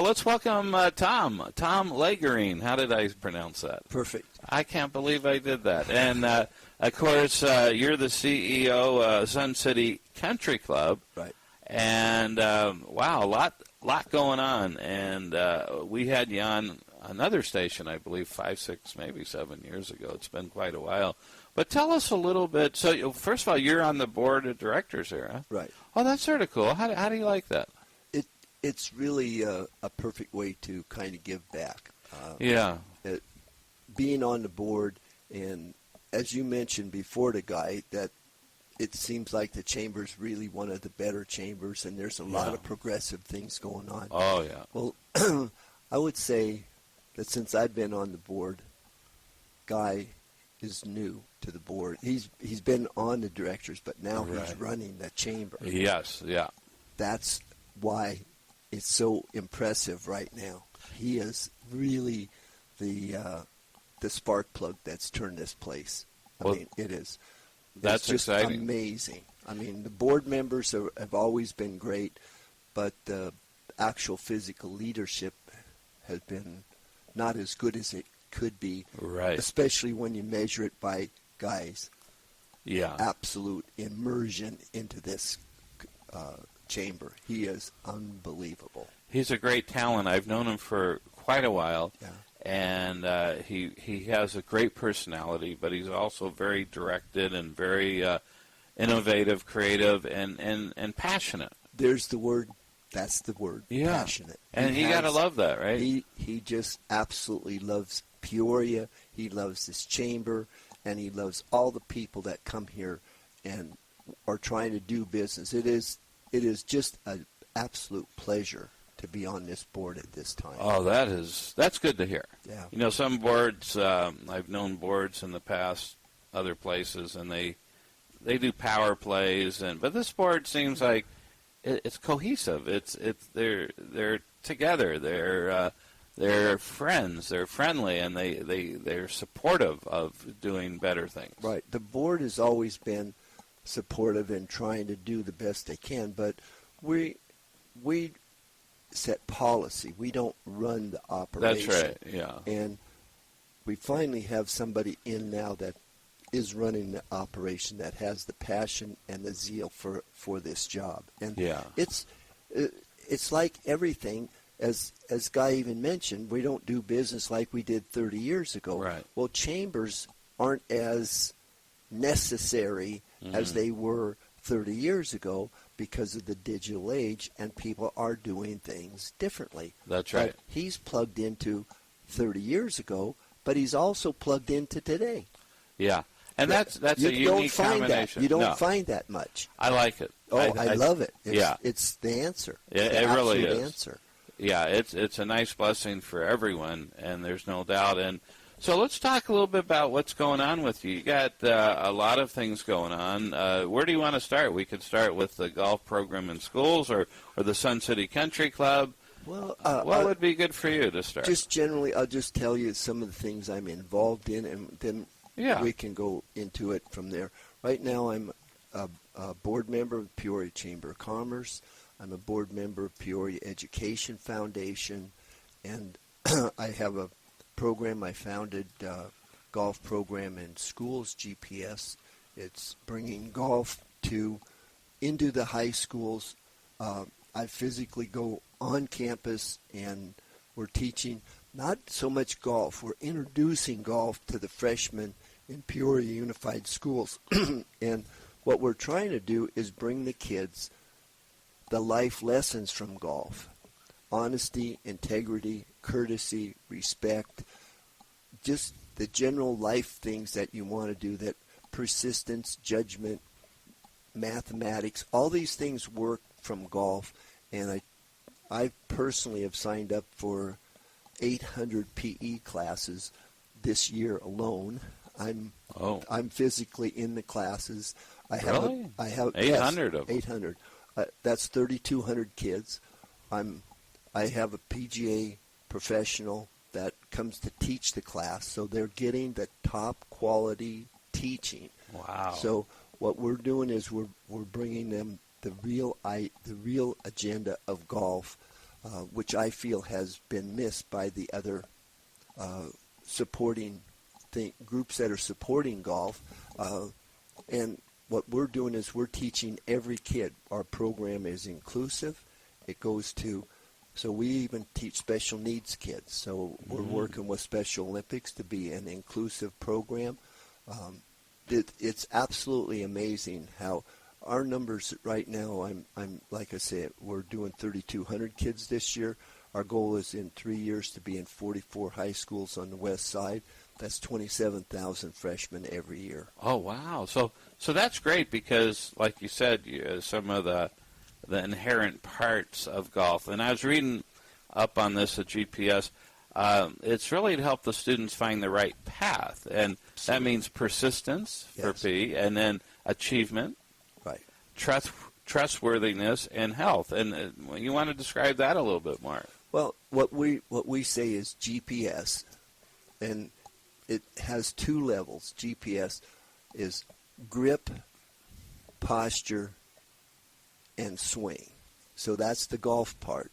let's welcome Tom Loegering. How did I pronounce that? Perfect. I can't believe I did that. And, of course, you're the CEO of Sun City Country Club. Right. And, wow, a lot going on. And we had you on another station, I believe, 5, 6, maybe 7 years ago. It's been quite a while. But tell us a little bit. So, first of all, you're on the board of directors here, huh? Right. Oh, that's sort of cool. How do you like that? It's really a perfect way to kind of give back. Being on the board, and as you mentioned before, the guy, that it seems like the chamber's really one of the better chambers, and there's a lot of progressive things going on. Oh, yeah. Well, I would say that since I've been on the board, Guy is new to the board. He's been on the directors, but now he's running the chamber. Yes, yeah. That's why it's so impressive right now. He is really the spark plug that's turned this place. I mean, it is. That's just exciting. Amazing. I mean, the board members have always been great, but the actual physical leadership has been not as good as it could be, right? Especially when you measure it by Guy's absolute immersion into this chamber. He is unbelievable. He's a great talent. I've known him for quite a while, yeah. And he has a great personality, but he's also very directed and very innovative, creative, and passionate. There's the word. That's the word. Yeah. Passionate. And you got to love that, right? He just absolutely loves Peoria. He loves this chamber, and he loves all the people that come here and are trying to do business. It is just an absolute pleasure to be on this board at this time. Oh, that's good to hear. Yeah. You know, some boards, I've known boards in the past, other places, and they do power plays, but this board seems like it's cohesive. They're together. They're friends. They're friendly, and they're supportive of doing better things. Right. The board has always been supportive and trying to do the best they can, but we set policy. We don't run the operation. That's right, yeah. And we finally have somebody in now that is running the operation that has the passion and the zeal for this job. And it's like everything, as Guy even mentioned, we don't do business like we did 30 years ago. Right. Well, chambers aren't as necessary as they were 30 years ago because of the digital age, and people are doing things differently. That's right. But he's plugged into 30 years ago, but he's also plugged into today. Yeah. And that's a unique combination. You don't find that much. I like it. Oh, I love it. Yeah. It's the answer. It really is. Answer. Yeah, it's a nice blessing for everyone, and there's no doubt. And so let's talk a little bit about what's going on with you. You got a lot of things going on. Where do you want to start? We could start with the golf program in schools or the Sun City Country Club. Well, what would be good for you to start? Just generally, I'll just tell you some of the things I'm involved in, and then we can go into it from there. Right now, I'm a board member of the Peoria Chamber of Commerce. I'm a board member of Peoria Education Foundation, and I have a program I founded, golf program in schools, GPS. It's bringing golf into the high schools. I physically go on campus, and we're teaching not so much golf. We're introducing golf to the freshmen in Peoria Unified Schools. And what we're trying to do is bring the kids the life lessons from golf: honesty, integrity, courtesy, respect, just the general life things that you want to do, that persistence, judgment, mathematics, all these things work from golf. And I personally have signed up for 800 PE classes this year alone. I'm physically in the classes. I have 800 of them. 800. That's 3,200 kids. I have a PGA professional that comes to teach the class, so they're getting the top quality teaching. Wow. So what we're doing is we're bringing them the real agenda of golf. which I feel has been missed by the other supporting groups that are supporting golf. And what we're doing is we're teaching every kid. Our program is inclusive. It goes to, so we even teach special needs kids. So we're working with Special Olympics to be an inclusive program. It's absolutely amazing how our numbers right now, I'm like I said, we're doing 3,200 kids this year. Our goal is in 3 years to be in 44 high schools on the west side. That's 27,000 freshmen every year. Oh, wow. So that's great because, like you said, some of the inherent parts of golf. And I was reading up on this at GPS. It's really to help the students find the right path. And that means persistence for P, and then achievement, right, trustworthiness, and health. And you want to describe that a little bit more? Well, what we say is GPS, and it has two levels. GPS is grip, posture, and swing. So that's the golf part.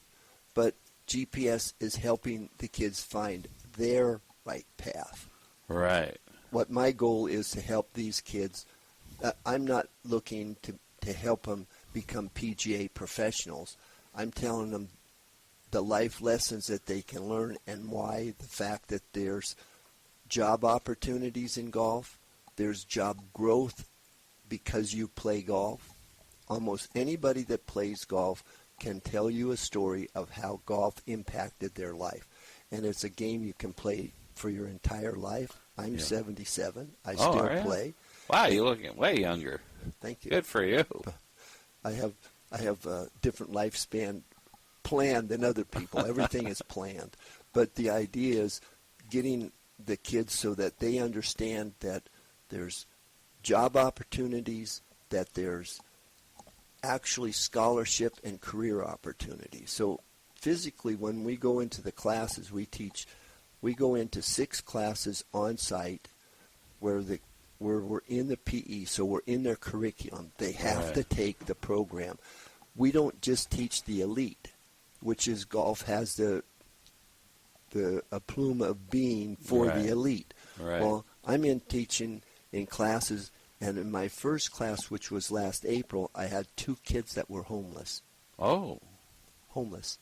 But GPS is helping the kids find their right path. Right. What my goal is to help these kids. I'm not looking to help them become PGA professionals. I'm telling them the life lessons that they can learn and why, the fact that there's job opportunities in golf, there's job growth because you play golf. Almost anybody that plays golf can tell you a story of how golf impacted their life. And it's a game you can play for your entire life. I'm 77. I still play. Wow, you're looking way younger. Thank you. Good for you. I have a different lifespan planned than other people. Everything is planned. But the idea is getting the kids so that they understand that there's job opportunities, that there's actually scholarship and career opportunities. So physically, when we go into the classes we go into 6 classes on site where we're in the PE, so we're in their curriculum. They have to take the program. We don't just teach the elite, which is golf has a plume of being for the elite. Right. Well, I'm teaching in classes, and in my first class, which was last April, I had 2 kids that were homeless. Oh. Homeless.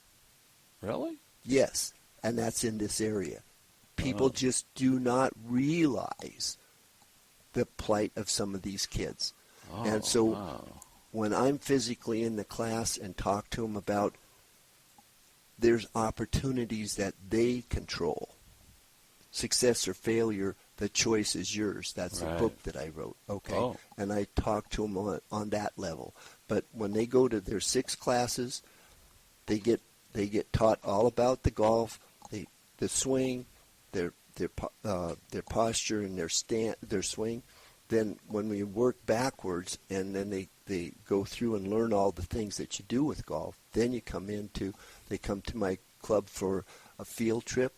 Really? Yes, and that's in this area. People just do not realize the plight of some of these kids. And so when I'm physically in the class and talk to them about there's opportunities that they control, success or failure, the choice is yours. That's a book that I wrote, okay? And I talk to them on that level. But when they go to their 6 classes, they get taught all about the golf, the swing, their posture and their swing. Then when we work backwards and then they go through and learn all the things that you do with golf, then they come to my club for a field trip.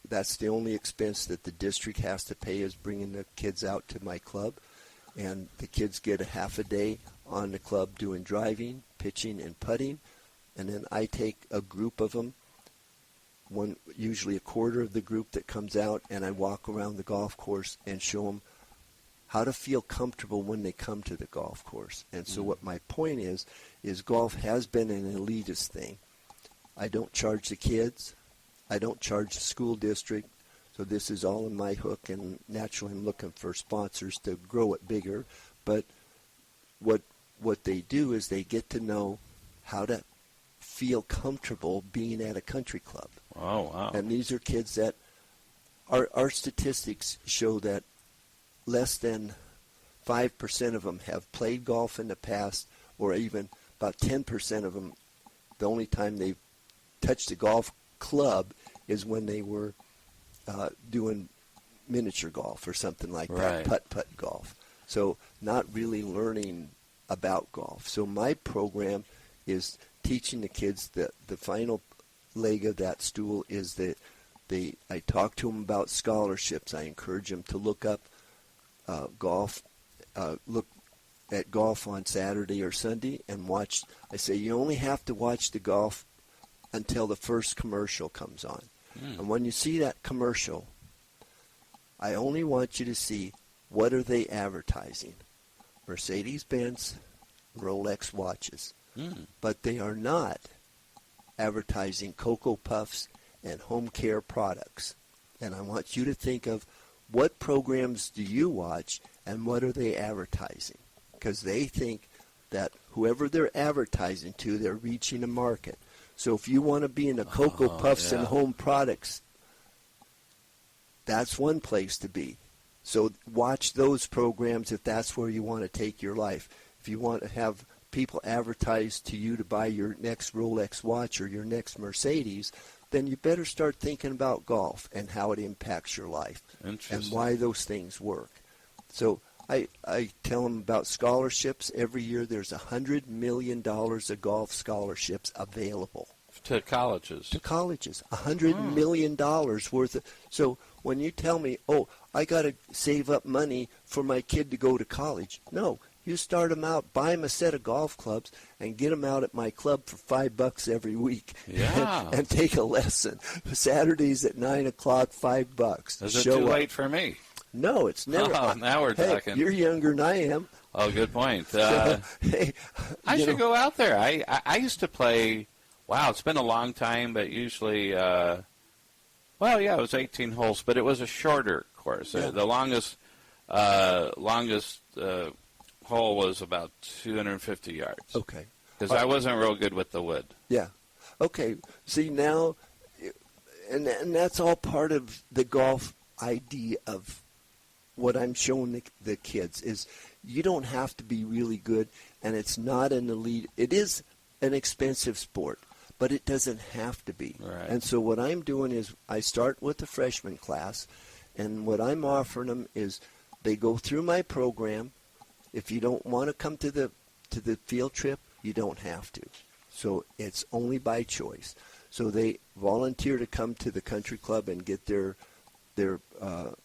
That's the only expense that the district has to pay is bringing the kids out to my club. And the kids get a half a day on the club doing driving, pitching, and putting. And then I take a group of them, usually a quarter of the group that comes out, and I walk around the golf course and show them how to feel comfortable when they come to the golf course. And so what my point is golf has been an elitist thing. I don't charge the kids. I don't charge the school district. So this is all in my hook, and naturally I'm looking for sponsors to grow it bigger. But what they do is they get to know how to feel comfortable being at a country club. Oh, wow. And these are kids that our statistics show that less than 5% of them have played golf in the past, or even about 10% of them, the only time they've touched a golf club is when they were doing miniature golf or something like that, putt-putt golf. So not really learning about golf. So my program is teaching the kids the final leg of that stool is that I talk to them about scholarships. I encourage them to look up golf, look at golf on Saturday or Sunday and watch. I say you only have to watch the golf until the first commercial comes on. And when you see that commercial, I only want you to see, what are they advertising? Mercedes-Benz, Rolex watches. But they are not advertising Cocoa Puffs and home care products. And I want you to think of, what programs do you watch and what are they advertising? Because they think that whoever they're advertising to, they're reaching a market. So if you want to be in the Cocoa Puffs and home products, that's one place to be. So watch those programs if that's where you want to take your life. If you want to have people advertise to you to buy your next Rolex watch or your next Mercedes, then you better start thinking about golf and how it impacts your life and why those things work. So I tell them about scholarships. Every year there's $100 million of golf scholarships available. To colleges. To colleges. $100 million worth of. So when you tell me, oh, I got to save up money for my kid to go to college. No, you start them out, buy them a set of golf clubs, and get them out at my club for $5 every week. Yeah. and take a lesson. Saturdays at 9 o'clock, $5. Is it too late for me? No, it's never. Oh, now we're talking. You're younger than I am. Oh, good point. Hey, I should go out there. I used to play. Wow, it's been a long time, but usually, it was 18 holes, but it was a shorter course. Yeah. The longest hole was about 250 yards. Okay. Because I wasn't real good with the wood. Yeah. Okay. See, now, and that's all part of the golf idea of what I'm showing the kids is you don't have to be really good, and it's not an elite. It is an expensive sport, but it doesn't have to be. Right. And so what I'm doing is I start with the freshman class, and what I'm offering them is they go through my program. If you don't want to come to the field trip, you don't have to. So it's only by choice. So they volunteer to come to the country club and get their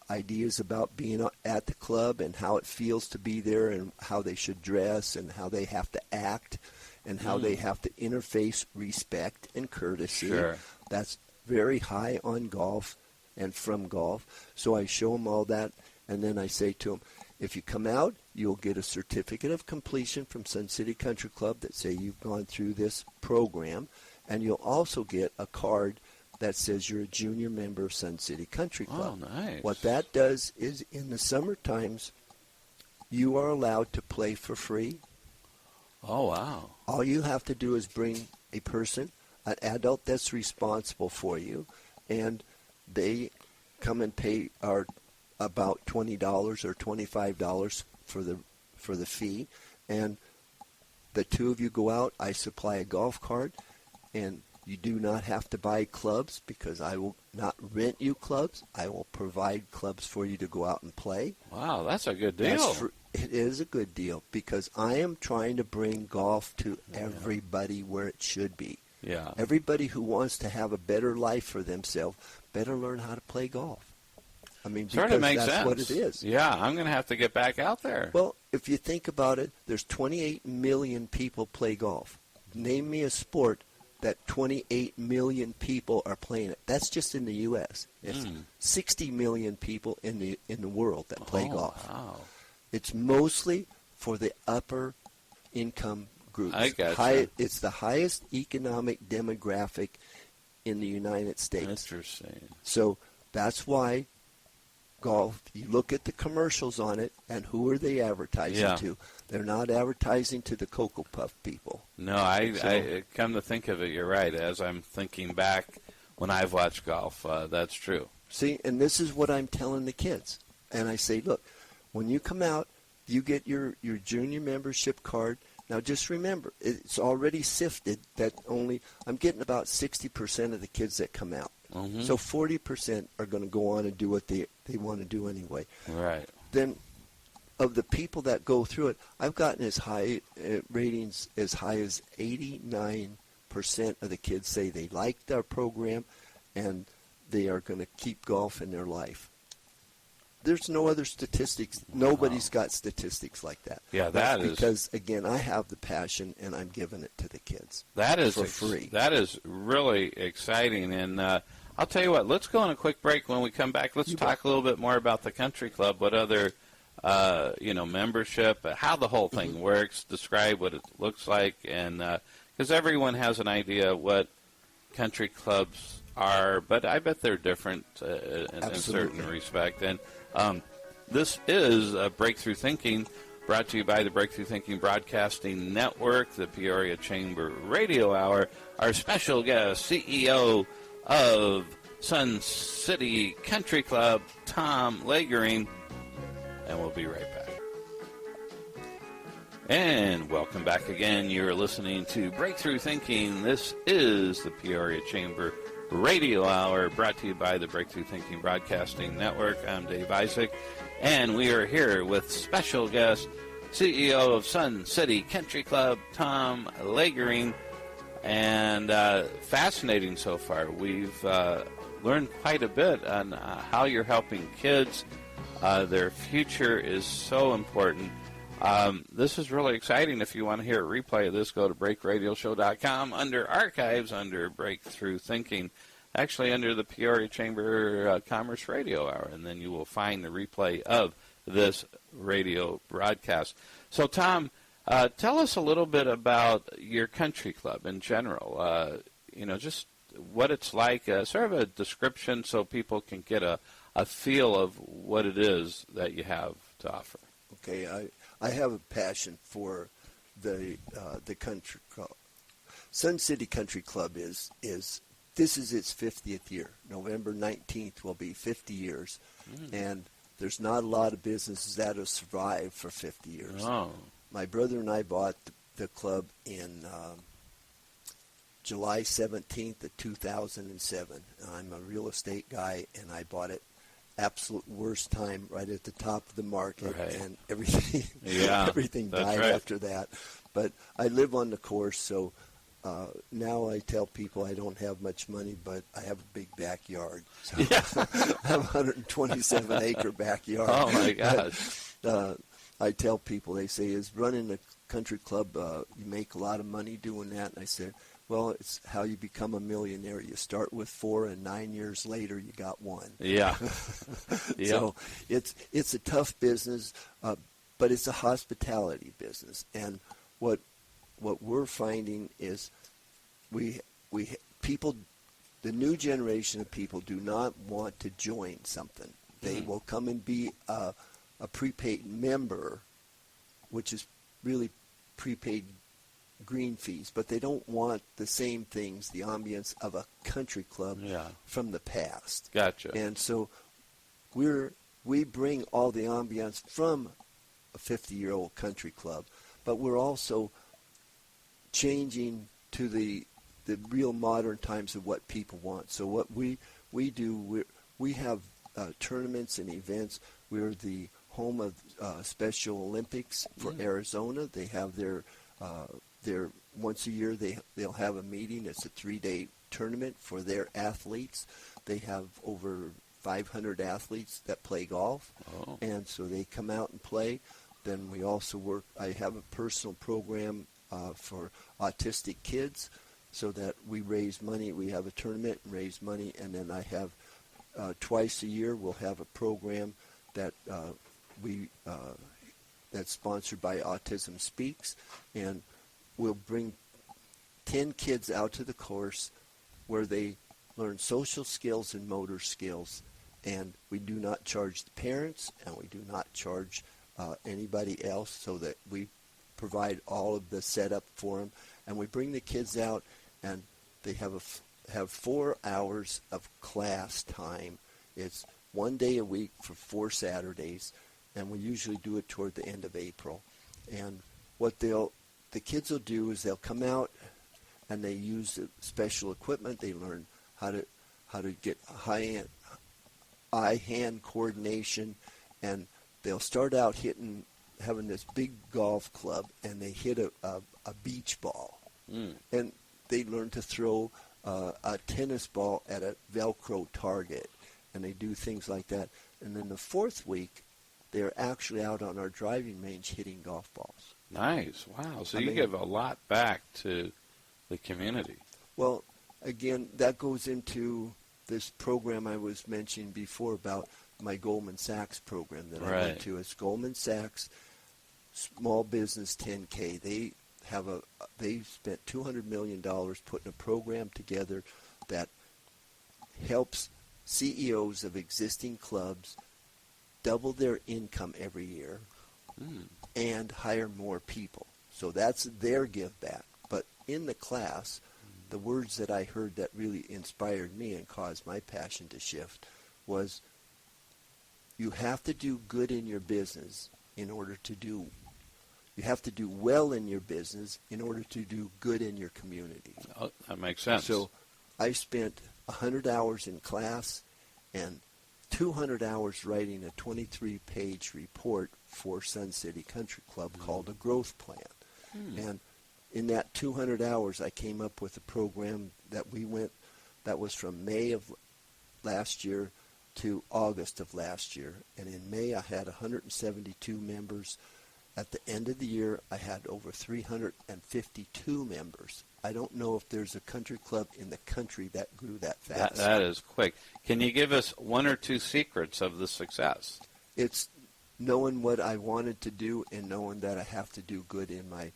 ideas about being at the club and how it feels to be there and how they should dress and how they have to act and how they have to interface respect and courtesy. Sure. That's very high on golf and from golf. So I show them all that, and then I say to them, if you come out, you'll get a certificate of completion from Sun City Country Club that say you've gone through this program, and you'll also get a card that says you're a junior member of Sun City Country Club. Oh, nice. What that does is in the summer times, you are allowed to play for free. Oh, wow. All you have to do is bring a person, an adult that's responsible for you, and they come and pay about $20 or $25 for the fee, and the two of you go out. I supply a golf cart, and you do not have to buy clubs because I will not rent you clubs. I will provide clubs for you to go out and play. Wow, that's a good deal. It is a good deal because I am trying to bring golf to everybody where it should be. Yeah. Everybody who wants to have a better life for themselves better learn how to play golf. I mean, sort of makes that's sense. what it is. Yeah, I'm going to have to get back out there. Well, if you think about it, there's 28 million people play golf. Name me a sport that 28 million people are playing it. That's just in the U.S. It's 60 million people in the world that play golf. Wow. It's mostly for the upper income groups. I gotcha. It's the highest economic demographic in the United States. Interesting. So that's why golf, you look at the commercials on it, and who are they advertising to? They're not advertising to the Cocoa Puff people. No, I come to think of it, you're right. As I'm thinking back when I've watched golf, that's true. See, and this is what I'm telling the kids. And I say, look, when you come out, you get your junior membership card. Now, just remember, it's already sifted that I'm getting about 60% of the kids that come out. Mm-hmm. So 40% are going to go on and do what they want to do anyway. Right. Then of the people that go through it, I've gotten as high ratings as high as 89% of the kids say they liked our program and they are going to keep golf in their life. there's no other statistics. Nobody's got statistics like that. Yeah, That's because, again, I have the passion, and I'm giving it to the kids. That is for free. That is really exciting. And I'll tell you what, let's go on a quick break. When we come back, let's talk a little bit more about the country club, what other, membership, how the whole thing works, describe what it looks like, and because everyone has an idea what country clubs are, but I bet they're different in a certain respect. And this is Breakthrough Thinking, brought to you by the Breakthrough Thinking Broadcasting Network, the Peoria Chamber Radio Hour. Our special guest, CEO of Sun City Country Club, Tom Loegering, and we'll be right back. And welcome back again. You're listening to Breakthrough Thinking. This is the Peoria Chamber Radio Hour, brought to you by the Breakthrough Thinking Broadcasting Network. I'm Dave Isaac, and we are here with special guest, CEO of Sun City Country Club, Tom Loegering. And fascinating so far. We've learned quite a bit on how you're helping kids. Their future is so important. This is really exciting. If you want to hear a replay of this, go to breakradioshow.com under Archives, under Breakthrough Thinking, actually under the Peoria Chamber Commerce Radio Hour, and then you will find the replay of this radio broadcast. So, Tom, tell us a little bit about your country club in general, just what it's like, sort of a description so people can get a feel of what it is that you have to offer. Okay, I have a passion for the country club. Sun City Country Club this is its 50th year. November 19th will be 50 years, and there's not a lot of businesses that have survived for 50 years. Oh. My brother and I bought the club in July 17th of 2007. I'm a real estate guy, and I bought it absolute worst time, right at the top of the market, right. And everything everything died after that. But I live on the course, so now I tell people I don't have much money, but I have a big backyard. So I have a 127-acre backyard. Oh, my gosh. I tell people, they say, is running a country club, you make a lot of money doing that? And I said, well, it's how you become a millionaire. You start with 4, and 9 years later, you got 1. Yeah. So it's a tough business, but it's a hospitality business. And what we're finding is people, the new generation of people do not want to join something. They will come and be a prepaid member, which is really prepaid green fees, but they don't want the same things, the ambience of a country club from the past. Gotcha. And so we bring all the ambience from a 50-year-old country club, but we're also changing to the real modern times of what people want. So what we do, we have tournaments and events. We're the home of Special Olympics for Arizona. They have their once a year they'll have a meeting. It's a 3-day tournament for their athletes. They have over 500 athletes that play golf, and so they come out and play. Then we also I have a personal program for autistic kids, so that we raise money. We have a tournament and raise money, and then I have twice a year we'll have a program that that's sponsored by Autism Speaks, and we'll bring 10 kids out to the course where they learn social skills and motor skills, and we do not charge the parents, and we do not charge anybody else, so that we provide all of the setup for them, and we bring the kids out, and they have 4 hours of class time. It's 1 day a week for 4 Saturdays, and we usually do it toward the end of April. And what the kids will do is they'll come out and they use the special equipment. They learn how to get high-end eye-hand coordination, and they'll start out having this big golf club, and they hit a beach ball, and they learn to throw a tennis ball at a Velcro target, and they do things like that. And then the fourth week, they're actually out on our driving range hitting golf balls. Nice. Wow. So you give a lot back to the community. Well, again, that goes into this program I was mentioning before about my Goldman Sachs program that I went to. It's Goldman Sachs Small Business 10K. They spent $200 million putting a program together that helps CEOs of existing clubs double their income every year and hire more people. So that's their give back. But in the class, the words that I heard that really inspired me and caused my passion to shift was, you have to do good in your business in order to do, you have to do well in your business in order to do good in your community. Oh, that makes sense. So I spent 100 hours in class and 200 hours writing a 23-page report for Sun City Country Club called a growth plan. And in that 200 hours, I came up with a program that was from May of last year to August of last year. And in May, I had 172 members. At the end of the year, I had over 352 members. I don't know if there's a country club in the country that grew that fast. That is quick. Can you give us one or two secrets of the success? It's knowing what I wanted to do and knowing that I have to do good in my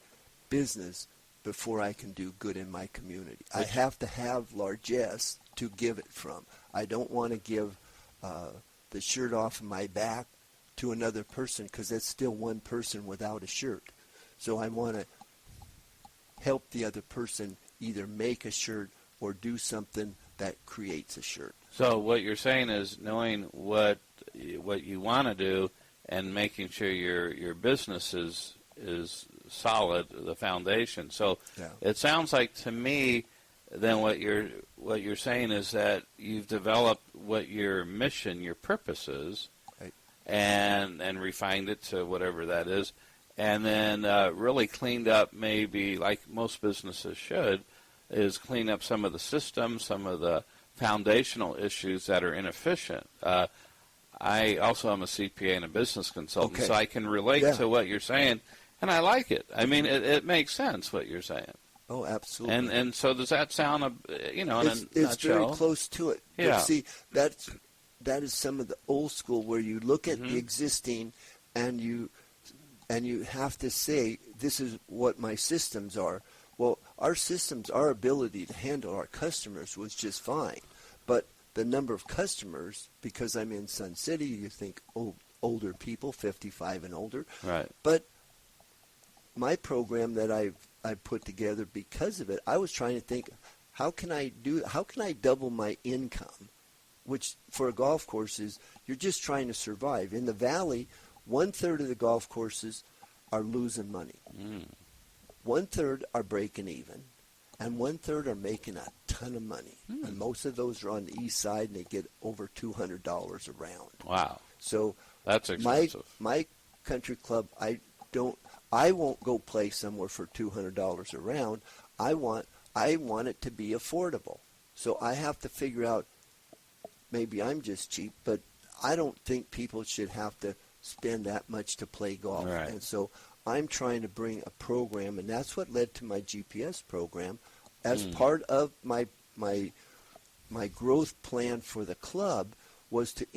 business before I can do good in my community. I have to have largesse to give it from. I don't want to give the shirt off of my back to another person because that's still one person without a shirt. So I want to help the other person either make a shirt or do something that creates a shirt. So what you're saying is knowing what you want to do and making sure your business is solid, the foundation. So it sounds like to me then what you're saying is that you've developed what your mission, your purpose is, and refined it to whatever that is, and then really cleaned up, maybe like most businesses should, is clean up some of the systems, some of the foundational issues that are inefficient. I also am a CPA and a business consultant, so I can relate to what you're saying, and I like it. I mean, it makes sense what you're saying. Oh, absolutely. And so does that sound, in a nutshell? It's very close to it. Yeah. But see, that is some of the old school where you look at the existing and you have to say, this is what my systems are. Well, our systems, our ability to handle our customers was just fine. But the number of customers, because I'm in Sun City, you think older people, 55 and older. Right. But my program that I put together because of it, I was trying to think, how can I double my income? Which for a golf course is, you're just trying to survive. In the valley, 1/3 of the golf courses are losing money. 1/3 are breaking even, and 1/3 are making a ton of money. And most of those are on the east side, and they get over $200 a round. Wow. So that's expensive. My country club, I won't go play somewhere for $200 a round. I want it to be affordable. So I have to figure out, maybe I'm just cheap, but I don't think people should have to spend that much to play golf. Right. And so I'm trying to bring a program, and that's what led to my GPS program as part of my growth plan for the club was to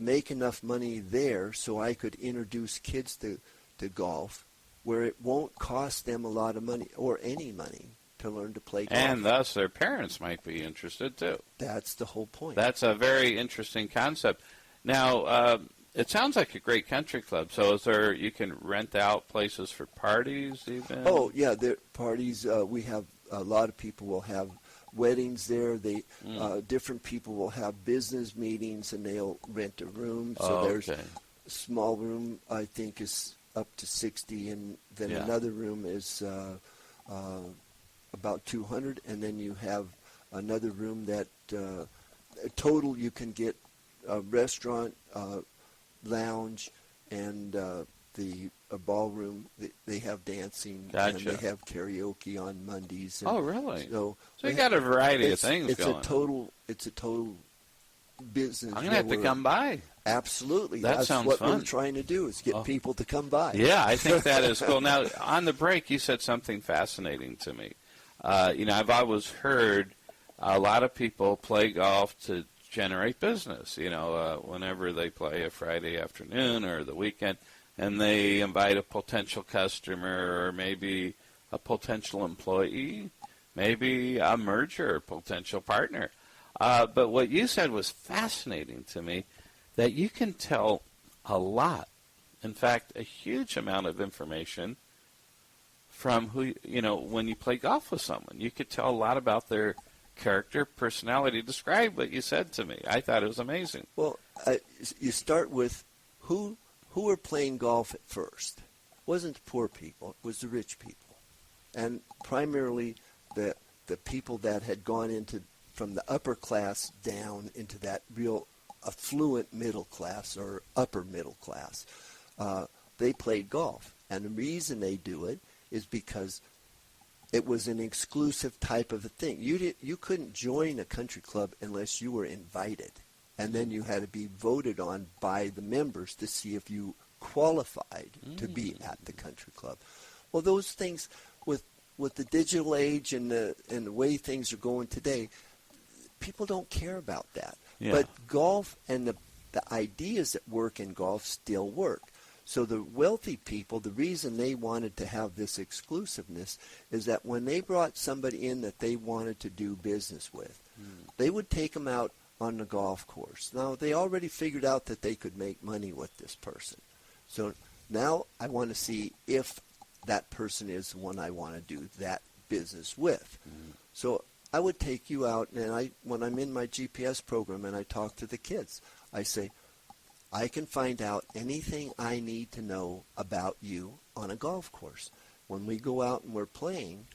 make enough money there so I could introduce kids to golf where it won't cost them a lot of money or any money to learn to play golf. And thus their parents might be interested too. That's the whole point. That's a very interesting concept. Now, it sounds like a great country club. So you can rent out places for parties even? Oh, yeah, there parties. We have a lot of people will have weddings there. Different people will have business meetings, and they'll rent a room. So there's a small room, I think, is up to 60, and then another room is about 200, and then you have another room that total you can get a restaurant, lounge, and a ballroom. They have dancing, and they have karaoke on Mondays. And oh, really? So you got a variety of things going. It's a total business. I'm going to have to come by. Absolutely. That's sounds what fun. We're trying to do is get people to come by. Yeah, I think that is cool. Now, on the break, you said something fascinating to me. I've always heard a lot of people play golf to generate business, whenever they play a Friday afternoon or the weekend, and they invite a potential customer or maybe a potential employee, maybe a merger, potential partner. But what you said was fascinating to me, that you can tell a lot, in fact, a huge amount of information from when you play golf with someone. You could tell a lot about their character, personality. Describe what you said to me. I thought it was amazing. Well, you start with who were playing golf at first. It wasn't the poor people, it was the rich people. And primarily the people that had gone from the upper class down into that real affluent middle class or upper middle class. They played golf. And the reason they do it is because it was an exclusive type of a thing. You couldn't join a country club unless you were invited. And then you had to be voted on by the members to see if you qualified to be at the country club. Well, those things, with the digital age and the way things are going today, people don't care about that. Yeah. But golf and the ideas that work in golf still work. So the wealthy people, the reason they wanted to have this exclusiveness is that when they brought somebody in that they wanted to do business with, they would take them out on the golf course. Now, they already figured out that they could make money with this person. So now I want to see if that person is the one I want to do that business with. So I would take you out, and when I'm in my GPS program and I talk to the kids, I say, I can find out anything I need to know about you on a golf course. When we go out and we're playing,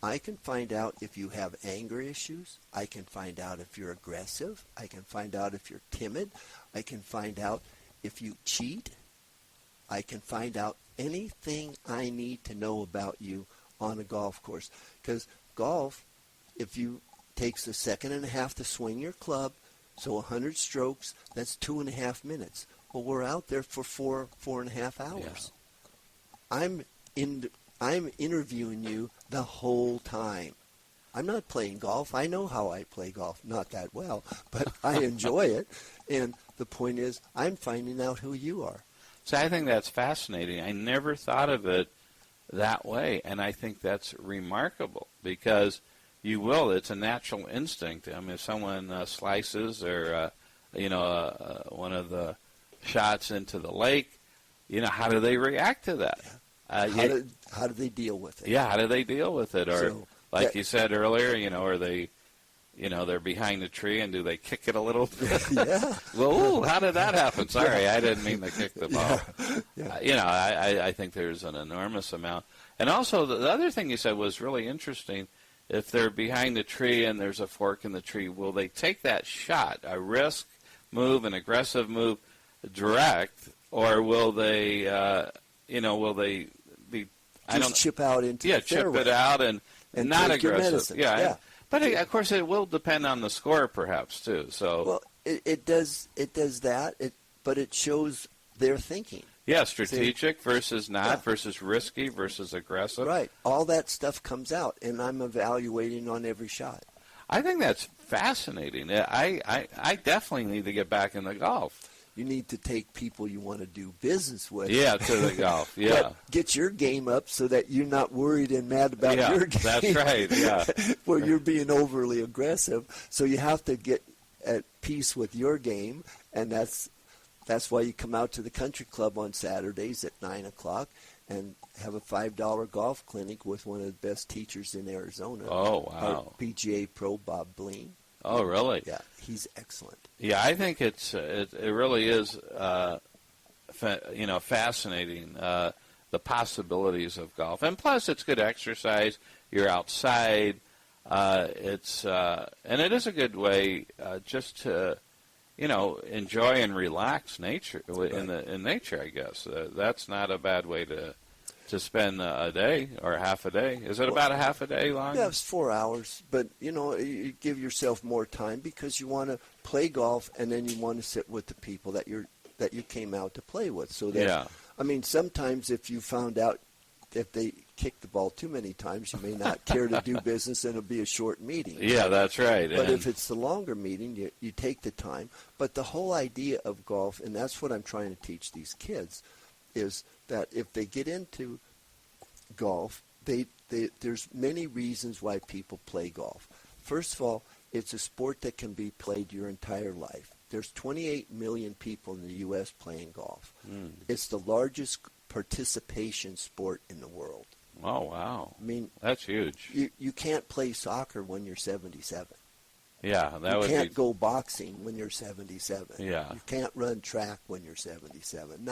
I can find out if you have anger issues. I can find out if you're aggressive. I can find out if you're timid. I can find out if you cheat. I can find out anything I need to know about you on a golf course. Because golf, if you takes a second and a half to swing your club, so 100 strokes, that's 2.5 minutes. Well, we're out there for 4.5 hours. Yeah. I'm interviewing you the whole time. I'm not playing golf. I know how I play golf. Not that well, but I enjoy it. And the point is, I'm finding out who you are. So I think that's fascinating. I never thought of it that way, and I think that's remarkable because it's a natural instinct. I mean, if someone slices or, one of the shots into the lake, how do they react to that? How do they deal with it? Yeah, how do they deal with it? Or, you said earlier, are they, they're behind the tree, and do they kick it a little bit? Yeah. Well, how did that happen? Sorry, I didn't mean to kick the ball. Yeah. I think there's an enormous amount. And also, the other thing you said was really interesting. If they're behind the tree and there's a fork in the tree, will they take that shot, a risk move, an aggressive move, direct, or will they, will they be... chip out into the fairway. Chip it out and not aggressive. Yeah. But of course, it will depend on the score, perhaps, too. So well, it does that, but it shows their thinking. Yeah, strategic versus not, versus risky versus aggressive. Right. All that stuff comes out, and I'm evaluating on every shot. I think that's fascinating. I definitely need to get back into golf. You need to take people you want to do business with. Yeah, to the golf. Yeah. But get your game up so that you're not worried and mad about your game. That's right. Yeah. Where you're being overly aggressive. So you have to get at peace with your game, and that's why you come out to the country club on Saturdays at 9 o'clock and have a $5 golf clinic with one of the best teachers in Arizona. Oh, wow. Our PGA Pro, Bob Bleen. Oh, really? Yeah, he's excellent. Yeah, I think it really is, fascinating, the possibilities of golf. And plus, it's good exercise. You're outside. And it is a good way just to, enjoy and relax nature in nature. I guess that's not a bad way to to spend a day or half a day. Is it about a half a day long? Yeah, it's 4 hours. But, you give yourself more time because you want to play golf and then you want to sit with the people that you came out to play with. So that, I mean, sometimes if you found out if they kick the ball too many times, you may not care to do business and it'll be a short meeting. Yeah, that's right. But if it's the longer meeting, you take the time. But the whole idea of golf, and that's what I'm trying to teach these kids, is that if they get into golf, there's many reasons why people play golf. First of all, it's a sport that can be played your entire life. There's 28 million people in the U.S. playing golf. It's the largest participation sport in the world. Oh, wow. I mean, that's huge. You can't play soccer when you're 77. Yeah, that would be. You can't go boxing when you're 77. Yeah. You can't run track when you're 77.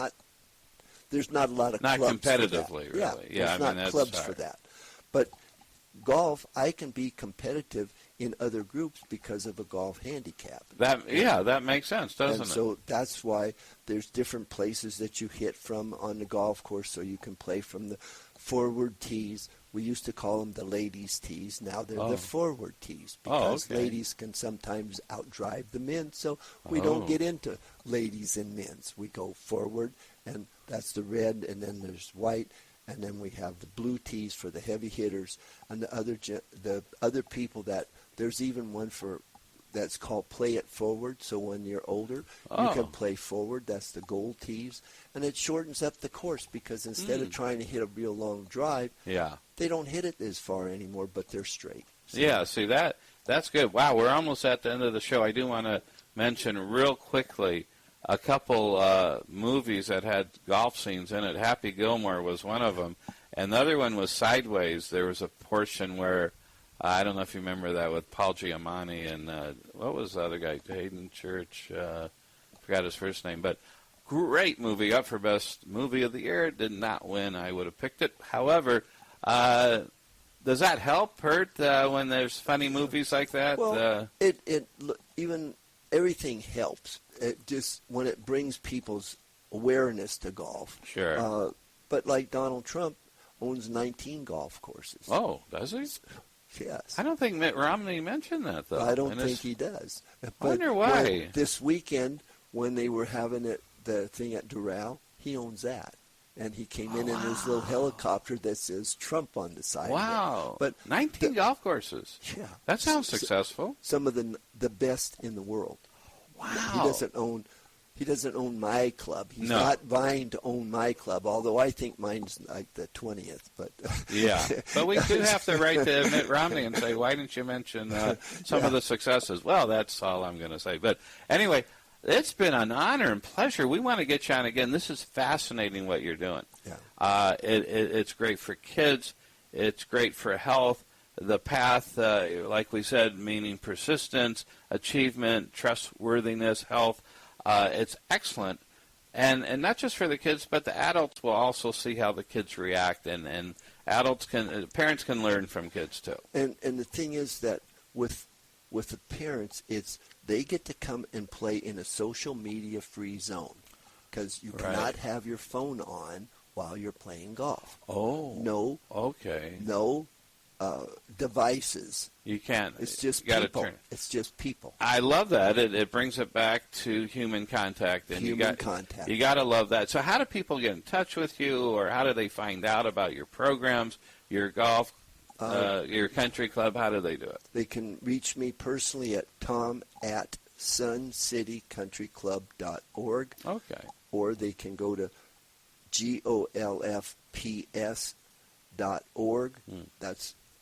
There's not a lot of not clubs competitively, for that. really. Yeah, there's not that's clubs hard. for that. But golf, I can be competitive in other groups because of a golf handicap. That makes sense, doesn't it? So that's why there's different places that you hit from on the golf course, so you can play from the forward tees. We used to call them the ladies' tees. Now they're the forward tees because ladies can sometimes outdrive the men. So we don't get into ladies and men's. We go forward, and that's the red, and then there's white, and then we have the blue tees for the heavy hitters, and the other people that there's even one that's called play it forward. So when you're older, you can play forward. That's the gold tees, and it shortens up the course because instead of trying to hit a real long drive, they don't hit it as far anymore, but they're straight. So. Yeah, see that's good. Wow, we're almost at the end of the show. I do want to mention real quickly a couple movies that had golf scenes in it. Happy Gilmore was one of them, and the other one was Sideways. There was a portion where I don't know if you remember that with Paul Giamatti and what was the other guy? Hayden Church. Forgot his first name, but great movie, up for best movie of the year. It did not win. I would have picked it. However, does that hurt when there's funny movies like that? Well, even everything helps. It just when it brings people's awareness to golf. Sure. But like Donald Trump owns 19 golf courses. Oh, does he? Yes. I don't think Mitt Romney mentioned that, though. I don't think he does. I wonder why. This weekend, when they were having the thing at Doral, he owns that. And he came in his little helicopter that says Trump on the side. Wow. But 19 golf courses. Yeah. That sounds successful. Some of the best in the world. Wow. He doesn't own my club. He's not vying to own my club, although I think mine's like the 20th. But yeah, but we do have to write to Mitt Romney and say, why didn't you mention some of the successes? Well, that's all I'm going to say. But anyway, it's been an honor and pleasure. We want to get you on again. This is fascinating what you're doing. Yeah. It's great for kids. It's great for health. The path, like we said, meaning persistence, achievement, trustworthiness, health. It's excellent, and not just for the kids, but the adults will also see how the kids react, and parents can learn from kids too. And the thing is that with the parents, they get to come and play in a social media free zone, because you cannot have your phone on while you're playing golf. Oh, no. Okay. No. Devices. You can't. It's just people. It's just people. I love that. It brings it back to human contact. And contact. You got to love that. So how do people get in touch with you, or how do they find out about your programs, your golf, your country club? How do they do it? They can reach me personally at tom@suncitycountryclub.org. Okay. Or they can go to golfps.org.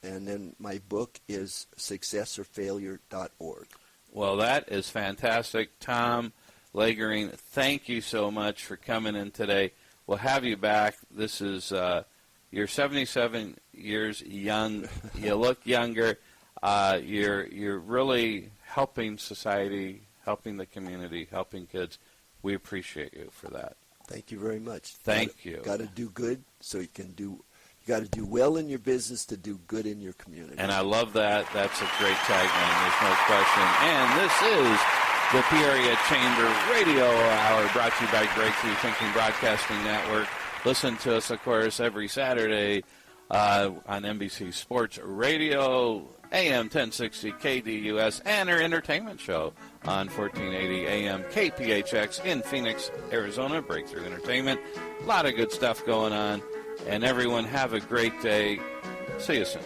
And then my book is successorfailure.org. Well, that is fantastic. Tom Loegering, thank you so much for coming in today. We'll have you back. This is, you're 77 years young. You look younger. You're really helping society, helping the community, helping kids. We appreciate you for that. Thank you very much. Thank you. Got to do good so you can do. You got to do well in your business to do good in your community. And I love that. That's a great tagline. There's no question. And this is the Peoria Chamber Radio Hour, brought to you by Breakthrough Thinking Broadcasting Network. Listen to us, of course, every Saturday on NBC Sports Radio, AM 1060 KDUS, and our entertainment show on 1480 AM KPHX in Phoenix, Arizona, Breakthrough Entertainment. A lot of good stuff going on. And everyone have a great day. See you soon.